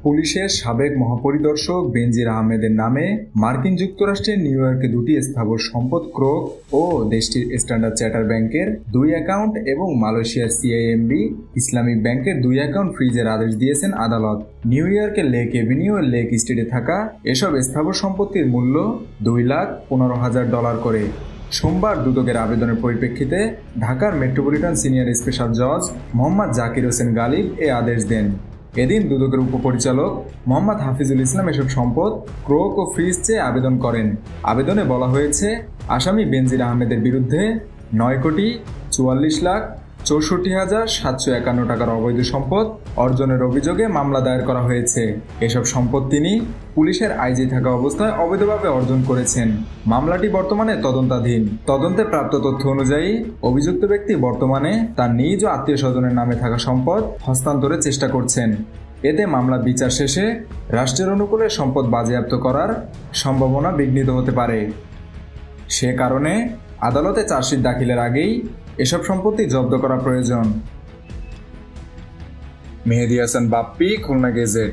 পুলিশের সাবেক মহাপরিদর্শক বেনজির আহমেদের নামে মার্কিন যুক্তরাষ্ট্রের নিউ ইয়র্কে দুটি স্থাবর সম্পদ ক্রোক ও দেশটির স্ট্যান্ডার্ড চার্টার ব্যাংকের 2 অ্যাকাউন্ট এবং মালয়েশিয়ার সিআইএমবি ইসলামিক ব্যাংকের 2 অ্যাকাউন্ট ফ্রিজের আদেশ দিয়েছেন আদালত। নিউ ইয়র্কের লেক এভিনিউ ও লেক স্ট্রিটে থাকা এসব স্থাবর সম্পত্তির মূল্য $2,15,000 করে। সোমবার দুদকের আবেদনের পরিপ্রেক্ষিতে ঢাকার মেট্রোপলিটন সিনিয়র স্পেশাল জজ মোহাম্মদ জাকির হোসেন গালিব এ আদেশ দেন। এদিন দুদকের উপপরিচালক মোহাম্মদ হাফিজুল ইসলাম এসব সম্পদ ক্রোক ও ফ্রিজ চেয়ে আবেদন করেন। আবেদনে বলা হয়েছে, আসামি বেনজির আহমেদের বিরুদ্ধে 9,44,64,751 টাকার অবৈধ সম্পদ অর্জনের অভিযোগে মামলা দায়ের করা হয়েছে। এসব সম্পদ তিনি পুলিশের আইজি থাকা অবস্থায় অবৈধভাবে অর্জন করেছেন। মামলাটি বর্তমানে তদন্তাধীন। তদন্তে প্রাপ্ত তথ্য অনুযায়ী অভিযুক্ত ব্যক্তি বর্তমানে তার নিজ ও আত্মীয় স্বজনের নামে থাকা সম্পদ হস্তান্তরের চেষ্টা করছেন। এতে মামলা বিচার শেষে রাষ্ট্রের অনুকূলে সম্পদ বাজেয়াপ্ত করার সম্ভাবনা বিঘ্নিত হতে পারে। সে কারণে আদালতে চার্জশিট দাখিলের আগেই এসব সম্পত্তি জব্দ করা প্রয়োজন। মেহেদী হাসান বাপ্পি, খুলনা গেজেট।